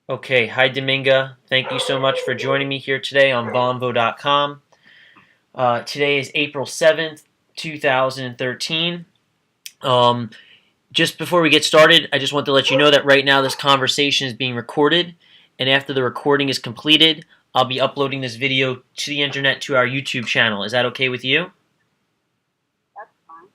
Okay, hi Dominga. Thank you so much for joining me here today on Vonvo.com. Today is April 7th, 2013. Um, just before we get started, I just want to let you know that right now this conversation is being recorded, and after the recording is completed, I'll be uploading this video to the internet to our YouTube channel. Is that okay with you? That's fine.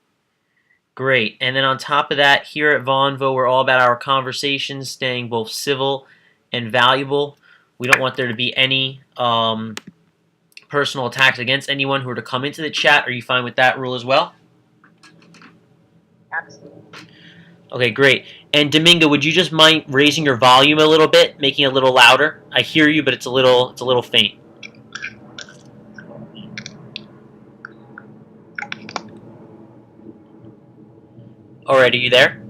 Great. And then on top of that, here at Vonvo, we're all about our conversations staying both civil and valuable. We don't want there to be any personal attacks against anyone who are to come into the chat. Are you fine with that rule as well? Absolutely. Okay, great. And Dominga, would you just mind raising your volume a little bit, making it a little louder? I hear you, but it's a little faint. All right, are you there?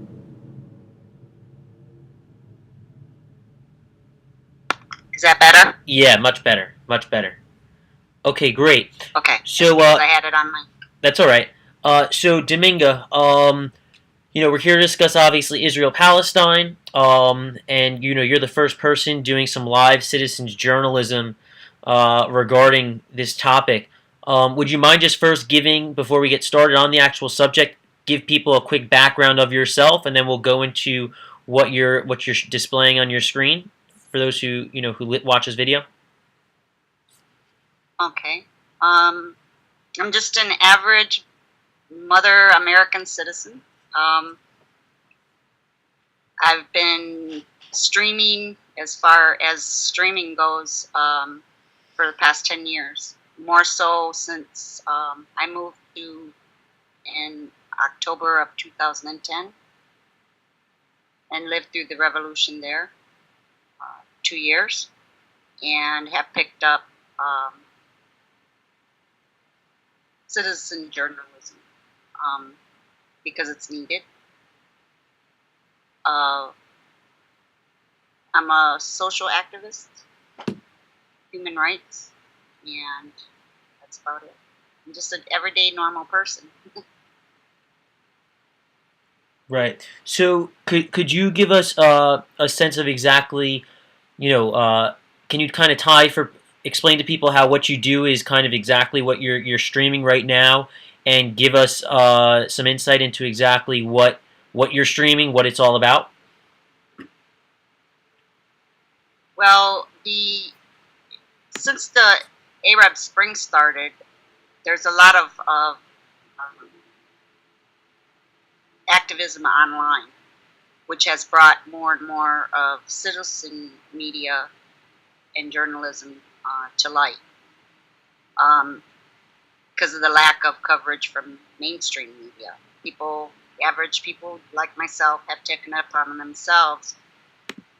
Is that better? Yeah, much better, much better. Okay, great. Okay. So Because I had it on my. that's all right. So Dominga, we're here to discuss obviously Israel Palestine, and you're the first person doing some live citizens journalism regarding this topic. Would you mind just first giving, before we get started on the actual subject, give people a quick background of yourself, and then we'll go into what you're displaying on your screen for those who watch this video. Okay. I'm just an average mother American citizen. I've been streaming as far as streaming goes for the past 10 years. More so since I moved in October of 2010 and lived through the revolution there, 2 years, and have picked up citizen journalism because it's needed. I'm a social activist, human rights, and that's about it. I'm just an everyday normal person. Right. So could you give us a sense of exactly, can you kind of explain to people how what you do is kind of exactly what you're streaming right now, and give us some insight into exactly what you're streaming, what it's all about? Well, since the Arab Spring started, there's a lot of activism online, which has brought more and more of citizen media and journalism to light because of the lack of coverage from mainstream media. Average people like myself, have taken it upon themselves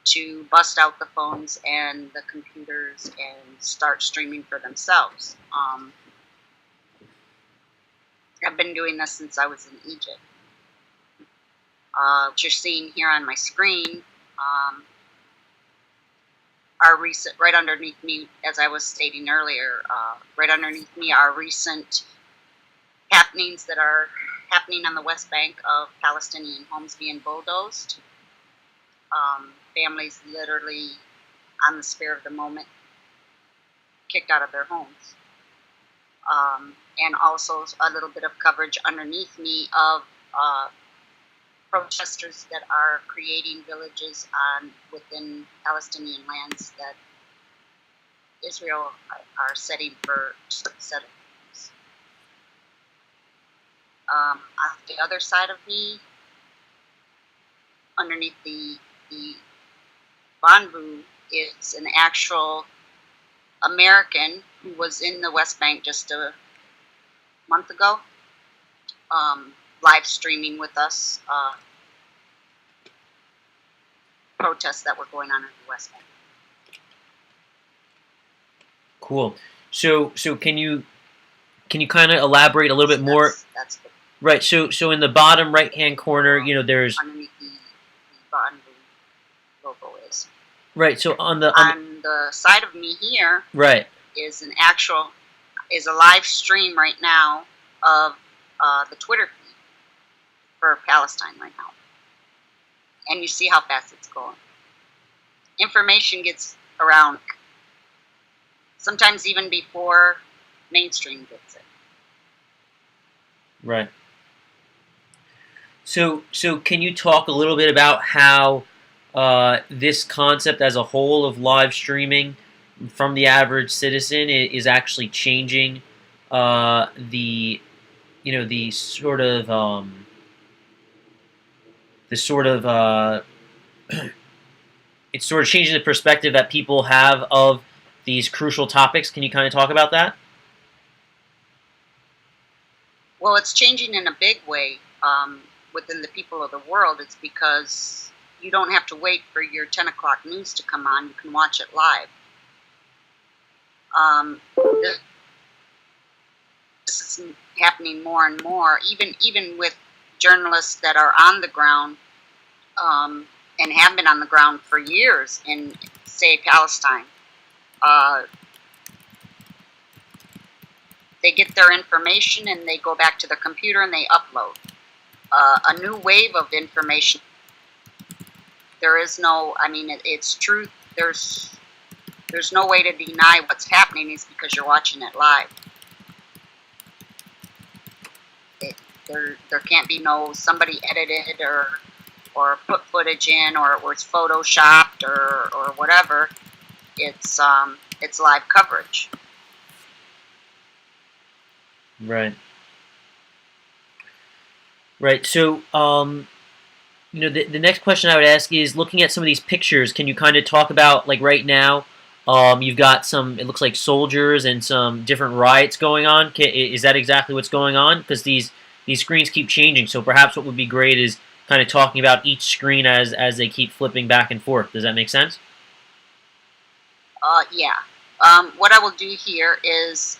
to bust out the phones and the computers and start streaming for themselves. I've been doing this since I was in Egypt. What you're seeing here on my screen are recent, right underneath me, as I was stating earlier, right underneath me are recent happenings that are happening on the West Bank of Palestinian homes being bulldozed. Families literally, on the spur of the moment, kicked out of their homes. And also a little bit of coverage underneath me of protesters that are creating villages within Palestinian lands that Israel are setting for settlements. On the other side of me, underneath the Vonvo, is an actual American who was in the West Bank just a month ago, live streaming with us protests that were going on in the West Bank. Cool. So can you kind of elaborate a little bit more? That's the Right. So in the bottom right hand corner, there's underneath the Vonvo logo is. right. So on the side of me here right. is a live stream right now of the Twitter feed for Palestine right now, and you see how fast it's going. information gets around, sometimes even before mainstream gets it. Right. So can you talk a little bit about how this concept as a whole of live streaming from the average citizen is actually changing the the sort of the sort of it's sort of changing the perspective that people have of these crucial topics. Can you kind of talk about that? Well, it's changing in a big way within the people of the world. It's because you don't have to wait for your 10 o'clock news to come on. You can watch it live. This is happening more and more, even with journalists that are on the ground and have been on the ground for years in, say, Palestine. They get their information and they go back to their computer and they upload a new wave of information. There is no, I mean, it's truth. There's no way to deny what's happening. Is because you're watching it live. There can't be no somebody edited or put footage in or it's photoshopped or whatever. It's live coverage. Right. Right. So, the next question I would ask is, looking at some of these pictures, can you kind of talk about, like right now, you've got some, it looks like soldiers and some different riots going on. Is that exactly what's going on? Because these screens keep changing, so perhaps what would be great is kind of talking about each screen as they keep flipping back and forth. Does that make sense? Yeah. What I will do here is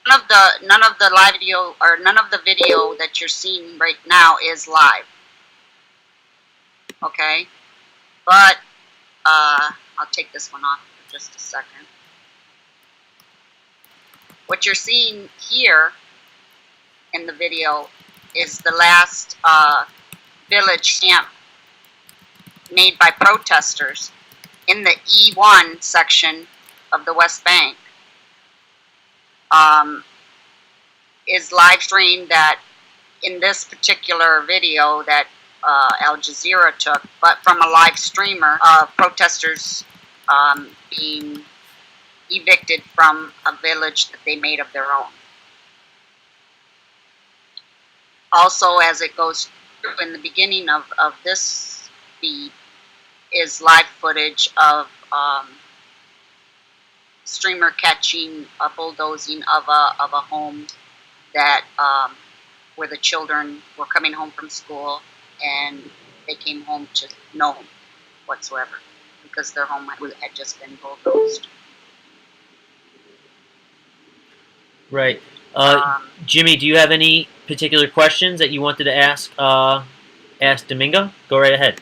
none of the live video or none of the video that you're seeing right now is live. Okay, but I'll take this one off for just a second. What you're seeing here in the video is the last village camp made by protesters in the E1 section of the West Bank. Is live streamed that in this particular video that Al Jazeera took, but from a live streamer of protesters being evicted from a village that they made of their own. Also, as it goes through in the beginning of this feed, is live footage of streamer catching a bulldozing of a home that where the children were coming home from school and they came home to no home whatsoever because their home had just been bulldozed. Right. Jimmy, do you have any particular questions that you wanted to ask Dominga? Go right ahead.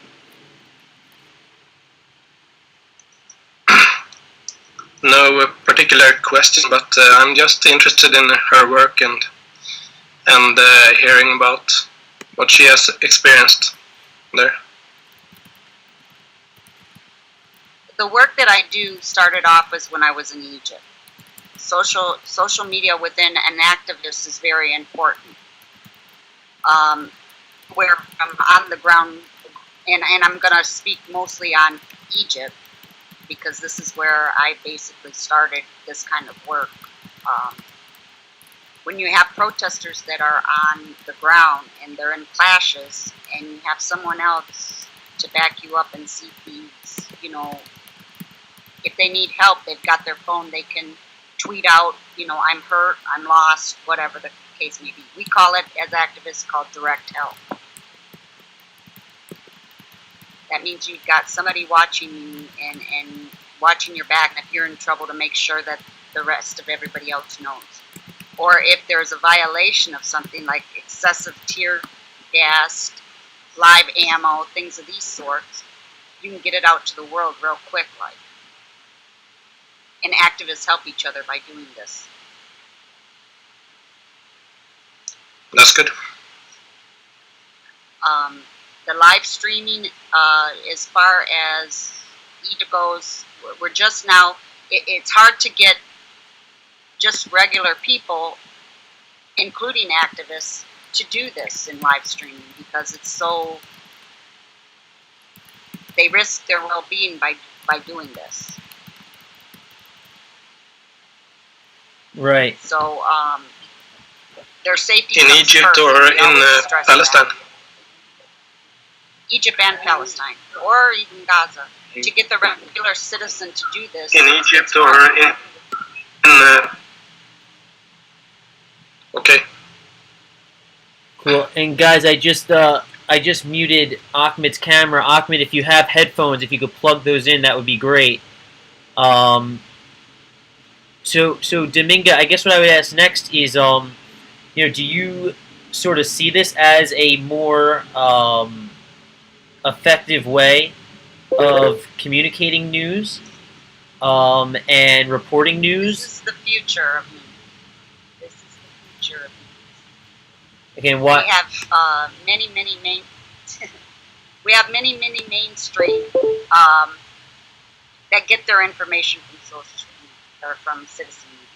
No particular question, but I'm just interested in her work and hearing about what she has experienced there. The work that I do started off as when I was in Egypt. Social media within an activist is very important. Where I'm on the ground, and I'm going to speak mostly on Egypt because this is where I basically started this kind of work. When you have protesters that are on the ground and they're in clashes and you have someone else to back you up and see feeds, if they need help, they've got their phone, they can tweet out, I'm hurt, I'm lost, whatever the case may be. We call it, as activists, called direct help. That means you've got somebody watching you and watching your back, and if you're in trouble, to make sure that the rest of everybody else knows. Or if there's a violation of something like excessive tear gas, live ammo, things of these sorts, you can get it out to the world real quick, like. And activists help each other by doing this. That's good. The live streaming, as far as Egypt goes, we're just now, it's hard to get just regular people, including activists, to do this in live streaming because it's so, they risk their well-being by doing this. Right. So their safety In comes Egypt first, or and we in always stress Palestine? that. Egypt and Palestine, or even Gaza. To get the regular citizen to do this. In Egypt or in okay. Cool. And guys, I just muted Ahmed's camera. Ahmed, if you have headphones, if you could plug those in, that would be great. So Dominga, I guess what I would ask next is, do you sort of see this as a more effective way of communicating news and reporting news? This is the future of me. This is the future of me. Again, what? We have many main. We have many mainstream that get their information from social media or from citizen media.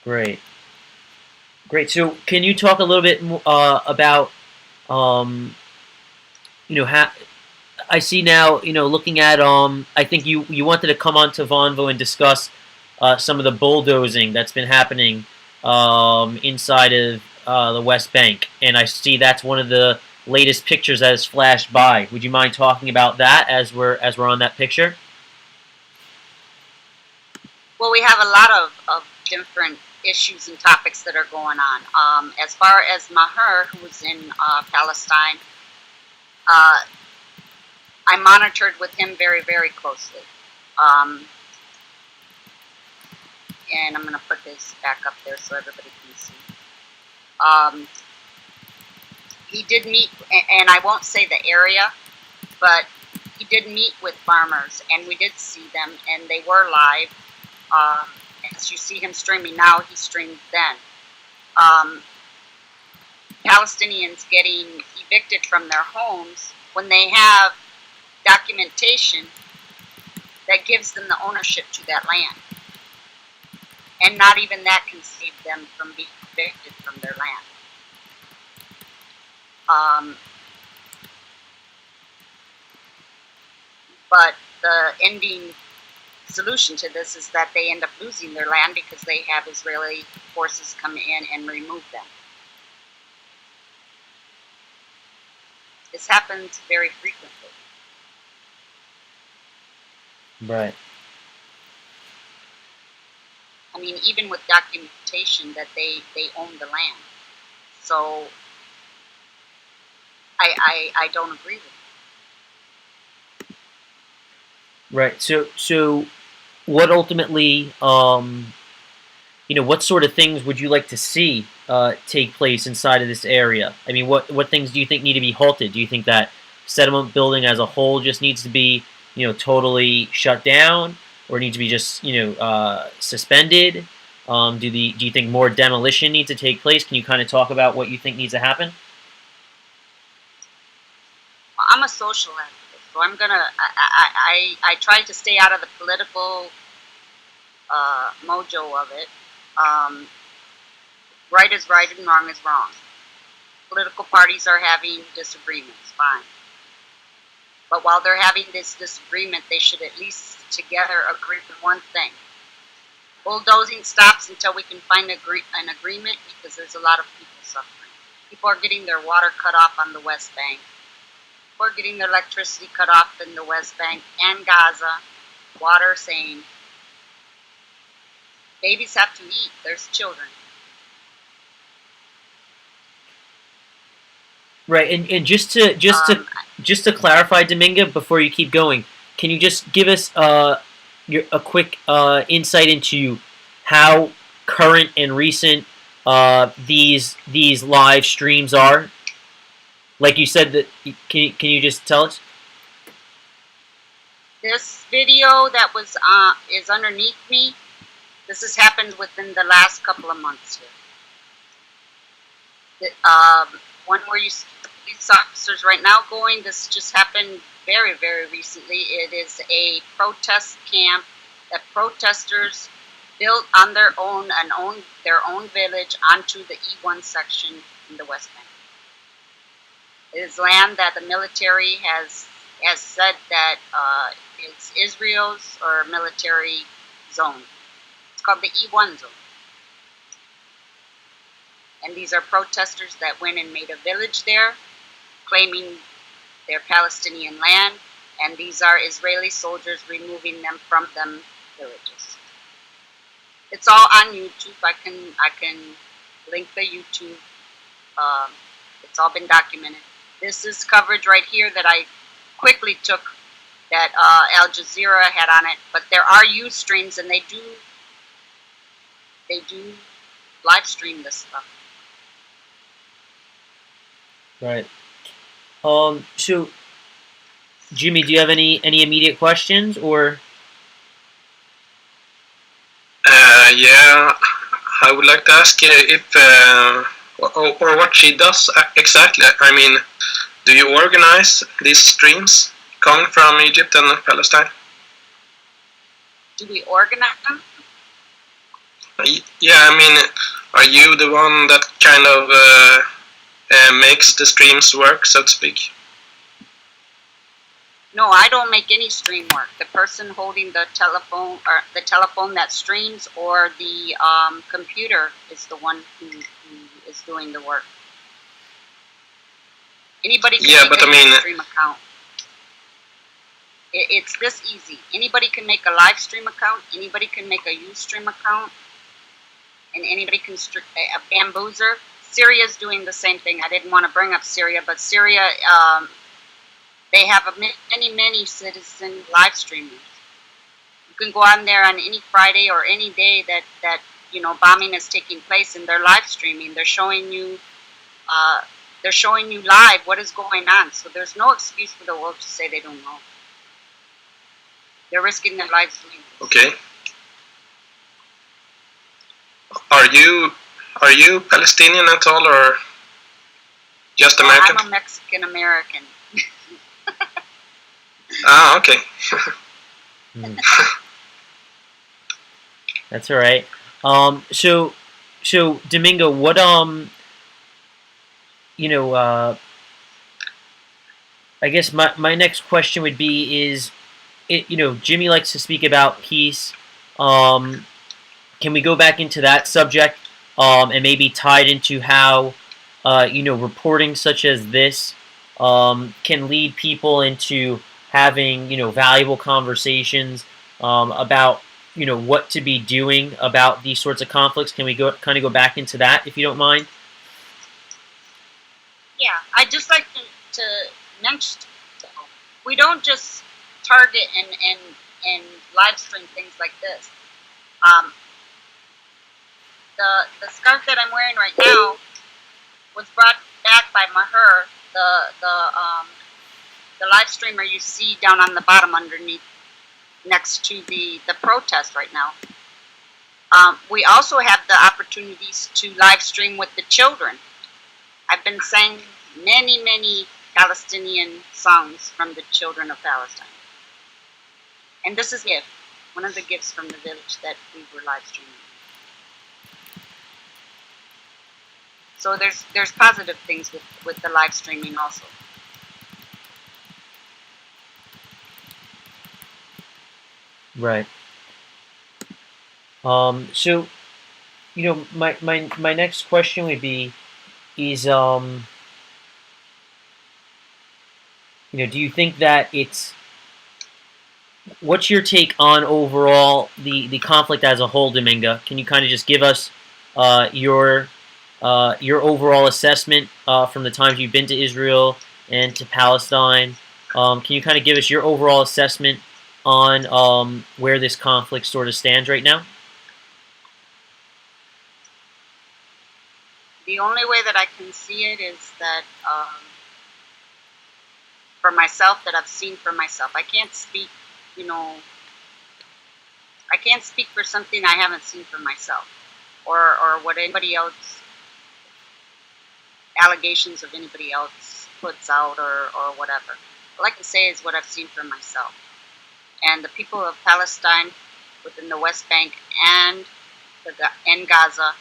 Great. Great. So, can you talk a little bit about, how I see now, looking at, I think you wanted to come onto Vonvo and discuss some of the bulldozing that's been happening inside of the West Bank, and I see that's one of the latest pictures that has flashed by. Would you mind talking about that as we're on that picture? Well, we have a lot of different issues and topics that are going on. As far as Maher, who's in Palestine, I monitored with him very closely. And I'm going to put this back up there so everybody can see. He did meet, and I won't say the area, but he did meet with farmers, and we did see them, and they were live. As you see him streaming now, he streamed then. Palestinians getting evicted from their homes when they have documentation that gives them the ownership to that land. And not even that can save them from being evicted from their land. But the ending solution to this is that they end up losing their land because they have Israeli forces come in and remove them. This happens very frequently. Right. I mean, even with documentation that they own the land. So I don't agree with it. Right. So what ultimately, what sort of things would you like to see take place inside of this area? I mean, what things do you think need to be halted? Do you think that settlement building as a whole just needs to be, totally shut down, or needs to be just, suspended? Do you think more demolition needs to take place? Can you kind of talk about what you think needs to happen? I'm a social activist, so I'm gonna. I try to stay out of the political mojo of it. Right is right and wrong is wrong. Political parties are having disagreements, fine. But while they're having this disagreement, they should at least together agree on one thing. Bulldozing stops until we can find an agreement, because there's a lot of people suffering. People are getting their water cut off on the West Bank. People are getting their electricity cut off in the West Bank and Gaza. Water, same. Babies have to eat. There's children. Right, and just to clarify, Dominga, before you keep going, can you just give us a quick insight into how current and recent these live streams are? Like you said, that can you just tell us? This video that was is underneath me. This has happened within the last couple of months here. one where you see police officers right now going. This just happened very, very recently. It is a protest camp that protesters built on their own and owned their own village onto the E1 section in the West Bank. It is land that the military has said that it's Israel's or military zone. It's called the E1 zone. And these are protesters that went and made a village there, claiming their Palestinian land, and these are Israeli soldiers removing them from them villages. It's all on YouTube. I can link the YouTube. It's all been documented. This is coverage right here that I quickly took that Al Jazeera had on it, but there are Ustreams, and they do live stream this stuff. Right. So, Jimmy, do you have any immediate questions, or? Yeah, I would like to ask if or what she does exactly. I mean, do you organize these streams coming from Egypt and Palestine? Do we organize them? Yeah, I mean, are you the one that kind of makes the streams work, so to speak? No, I don't make any stream work. The person holding the telephone or the telephone that streams or the computer is the one who is doing the work. Anybody can make a stream account. It's this easy. Anybody can make a live stream account. Anybody can make a Ustream account. And anybody can a Bamboozer. Syria's doing the same thing. I didn't want to bring up Syria, but Syria, they have many citizen live streamers. You can go on there on any Friday or any day that bombing is taking place, and they're live streaming. They're showing you live what is going on. So there's no excuse for the world to say they don't know. They're risking their lives doing this. Okay. Are you Palestinian at all, or just American? I'm a Mexican American. Ah, okay. That's all right. So Dominga, what I guess my next question would be is, Jimmy likes to speak about peace. Can we go back into that subject and maybe tie it into how reporting such as this can lead people into having valuable conversations about what to be doing about these sorts of conflicts? Can we kind of go back into that, if you don't mind? Yeah, I'd just like to mention, we don't just target and live stream things like this. The scarf that I'm wearing right now was brought back by Maher, the live streamer you see down on the bottom underneath, next to the protest right now. We also have the opportunities to live stream with the children. I've been saying many Palestinian songs from the children of Palestine. And this is one of the gifts from the village that we were live streaming. So there's positive things with the live streaming also. Right. So, my next question would be, is do you think that what's your take on overall the conflict as a whole, Dominga? Can you kind of just give us your overall assessment from the times you've been to Israel and to Palestine? Can you kind of give us your overall assessment on where this conflict sort of stands right now? The only way that I can see it is that for myself, that I've seen for myself. I can't speak, I can't speak for something I haven't seen for myself, or what anybody else allegations of anybody else puts out or whatever. All I can say is what I've seen for myself. And the people of Palestine within the West Bank and in Gaza,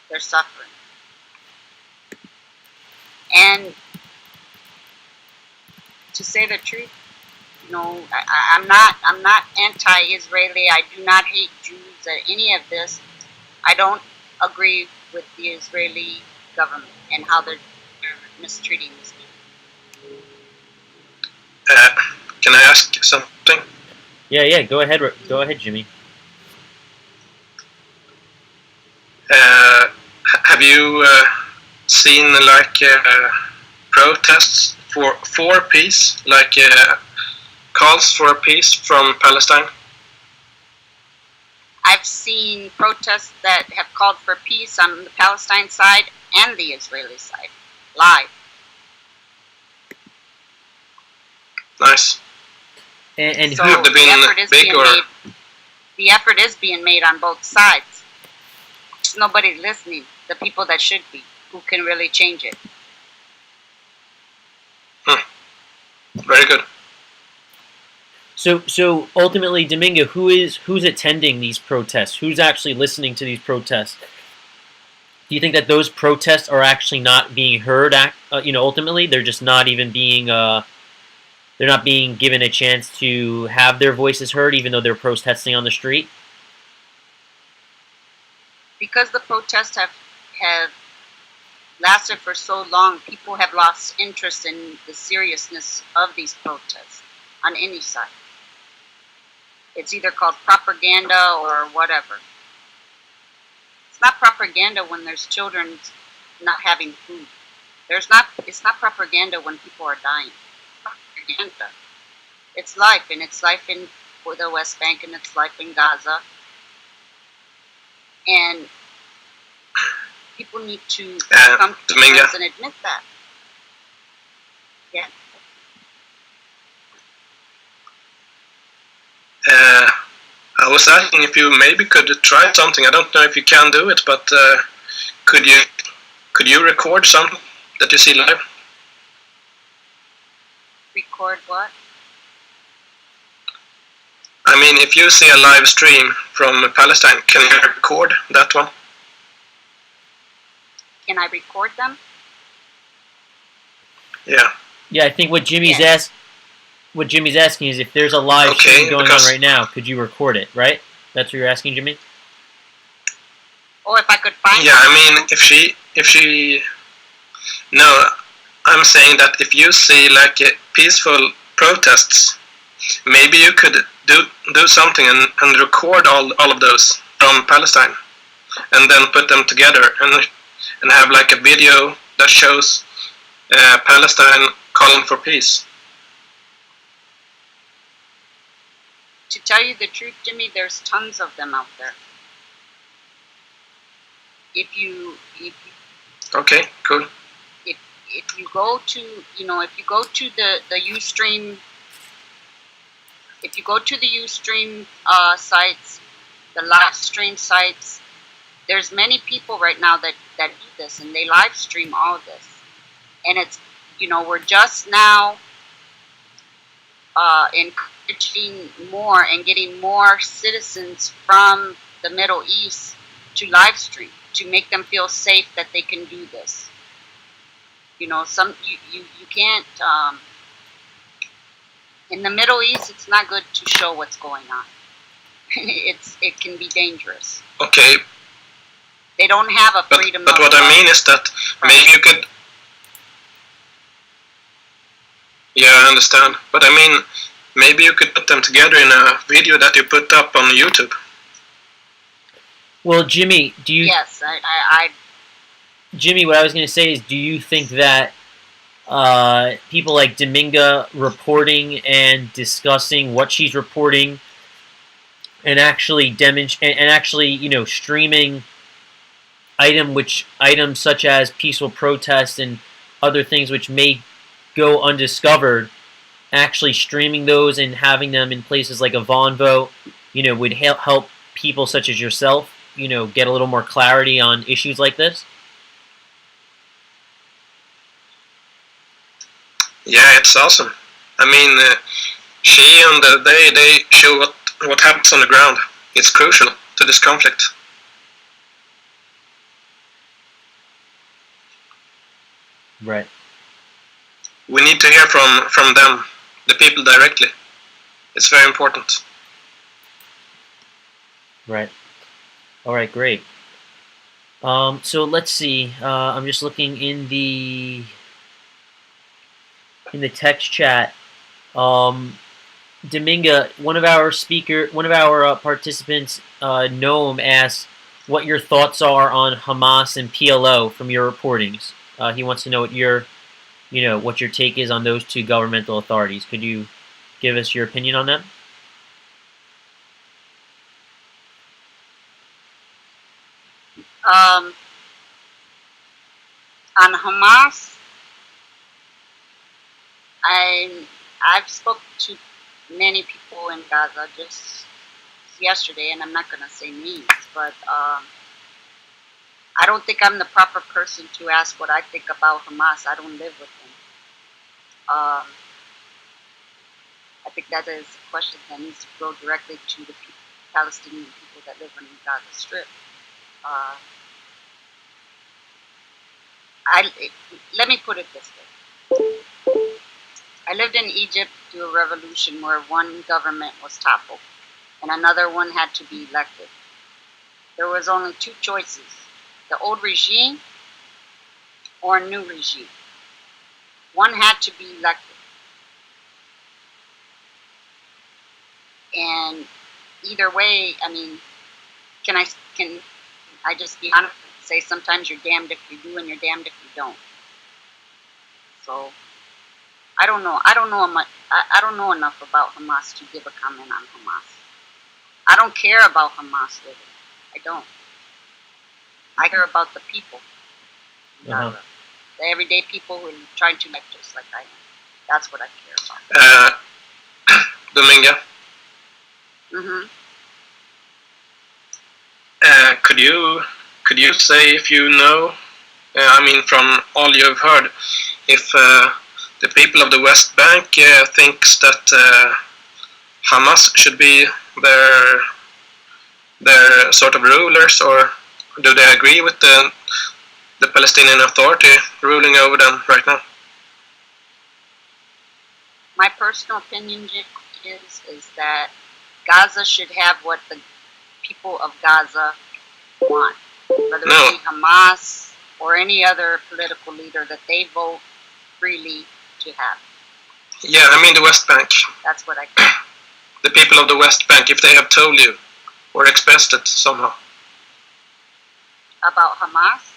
they're suffering. And to say the truth, I'm not anti-Israeli. I do not hate Jews or any of this. I don't agree with the Israeli government and how they're mistreating these people. Can I ask something? Yeah. Go ahead, Jimmy. Have you seen like protests for peace, like calls for peace from Palestine? I've seen protests that have called for peace on the Palestine side and the Israeli side, live. Nice. And so have they been big or? The effort is being made on both sides. Just nobody's listening. The people that should be, who can really change it. Very good. So ultimately, Dominga, who's attending these protests? Who's actually listening to these protests? Do you think that those protests are actually not being heard? Ultimately, they're just not even being. They're not being given a chance to have their voices heard, even though they're protesting on the street. Because the protests have lasted for so long, people have lost interest in the seriousness of these protests on any side. It's either called propaganda or whatever. It's not propaganda when there's children not having food. It's not propaganda when people are dying. Propaganda. It's life, and it's life in the West Bank, and it's life in Gaza. And people need to come to terms and admit that. Yeah. I was asking if you maybe could try something. I don't know if you can do it, but could you record something that you see live? Record what? I mean, if you see a live stream from Palestine, can you record that one? Can I record them? Yeah. Yeah, I think what Jimmy's asking is if there's a live stream going on right now, could you record it, right? That's what you're asking, Jimmy? Or if I could find Yeah, I mean, if she... No, I'm saying that if you see like peaceful protests, maybe you could do something and record all of those from Palestine and then put them together and have like a video that shows Palestine calling for peace. To tell you the truth, Jimmy, there's tons of them out there. Okay, cool. If you go to the Ustream, if you go to the Ustream sites, the live stream sites, there's many people right now that do this, and they live stream all this. And it's, we're just now encouraging more and getting more citizens from the Middle East to live stream, to make them feel safe that they can do this. You can't, in the Middle East, it's not good to show what's going on. It can be dangerous. Okay. They don't have a freedom but what I mean is that maybe you could... Yeah, I understand. But I mean, maybe you could put them together in a video that you put up on YouTube. Well, Jimmy, do you... Yes, Jimmy, what I was going to say is, do you think that people like Dominga reporting and discussing what she's reporting and actually streaming items such as peaceful protests and other things which may go undiscovered, actually streaming those and having them in places like a Vonvo, would help people such as yourself, get a little more clarity on issues like this? Yeah, it's awesome. I mean, she and they show what happens on the ground. It's crucial to this conflict. Right. We need to hear from them, the people directly. It's very important. Right. All right. Great. So let's see. I'm just looking in the text chat. Dominga, one of our participants, Noam, asked what your thoughts are on Hamas and PLO from your reportings. He wants to know what your take is on those two governmental authorities. Could you give us your opinion on that? On Hamas, I've spoke to many people in Gaza just yesterday, and I'm not gonna say names, but I don't think I'm the proper person to ask what I think about Hamas. I don't live with them. I think that is a question that needs to go directly to the Palestinian people that live on the Gaza Strip. Let me put it this way. I lived in Egypt through a revolution where one government was toppled and another one had to be elected. There was only two choices, the old regime or a new regime. One had to be elected. And either way, I mean, can I just be honest and say sometimes you're damned if you do and you're damned if you don't. So I don't know. I don't know enough about Hamas to give a comment on Hamas. I don't care about Hamas really. I don't. I care about the people. Uh-huh. The everyday people who are trying to make just like I am. That's what I care about. Dominga. Could you say if you know? I mean, from all you've heard, if the people of the West Bank thinks that Hamas should be their sort of rulers, or do they agree with the Palestinian Authority ruling over them right now? My personal opinion is that Gaza should have what the people of Gaza want, whether it be Hamas or any other political leader that they vote freely to have. Yeah, I mean the West Bank. That's what I think. The people of the West Bank, if they have told you or expressed it somehow. About Hamas?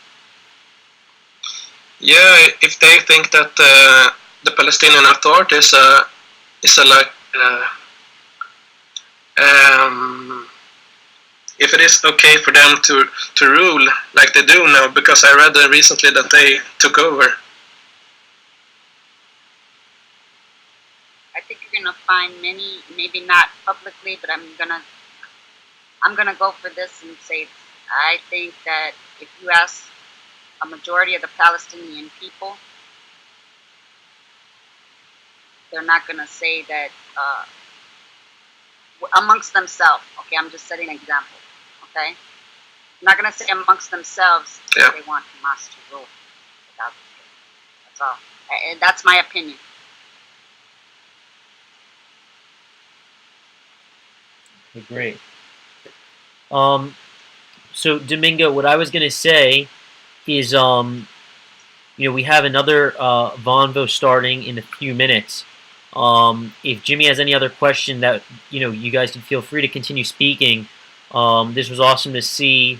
Yeah, if they think that the Palestinian Authority is if it is okay for them to rule like they do now, because I read recently that they took over. I think you're gonna find many, maybe not publicly, but I'm gonna go for this and say I think that if you ask a majority of the Palestinian people, they're not gonna say that amongst themselves. Okay, I'm just setting an example. Okay, I'm not gonna say amongst themselves that they want Hamas to rule. That's all. And that's my opinion. Great. So Dominga, what I was gonna say is, we have another Vonvo starting in a few minutes. If Jimmy has any other question that you guys can feel free to continue speaking. This was awesome to see.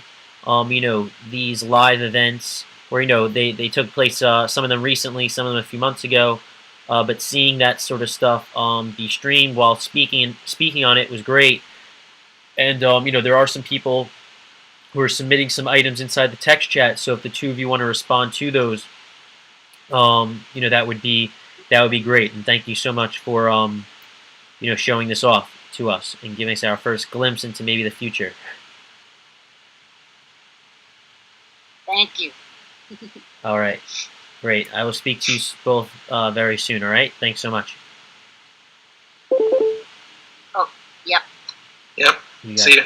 These live events where they took place. Some of them recently, some of them a few months ago. But seeing that sort of stuff be streamed while speaking on it was great. And there are some people who are submitting some items inside the text chat. So if the two of you want to respond to those, that would be great. And thank you so much for showing this off to us and giving us our first glimpse into maybe the future. Thank you. All right. Great. I will speak to you both very soon. All right. Thanks so much. Oh, yep. Yep. You got See it. you.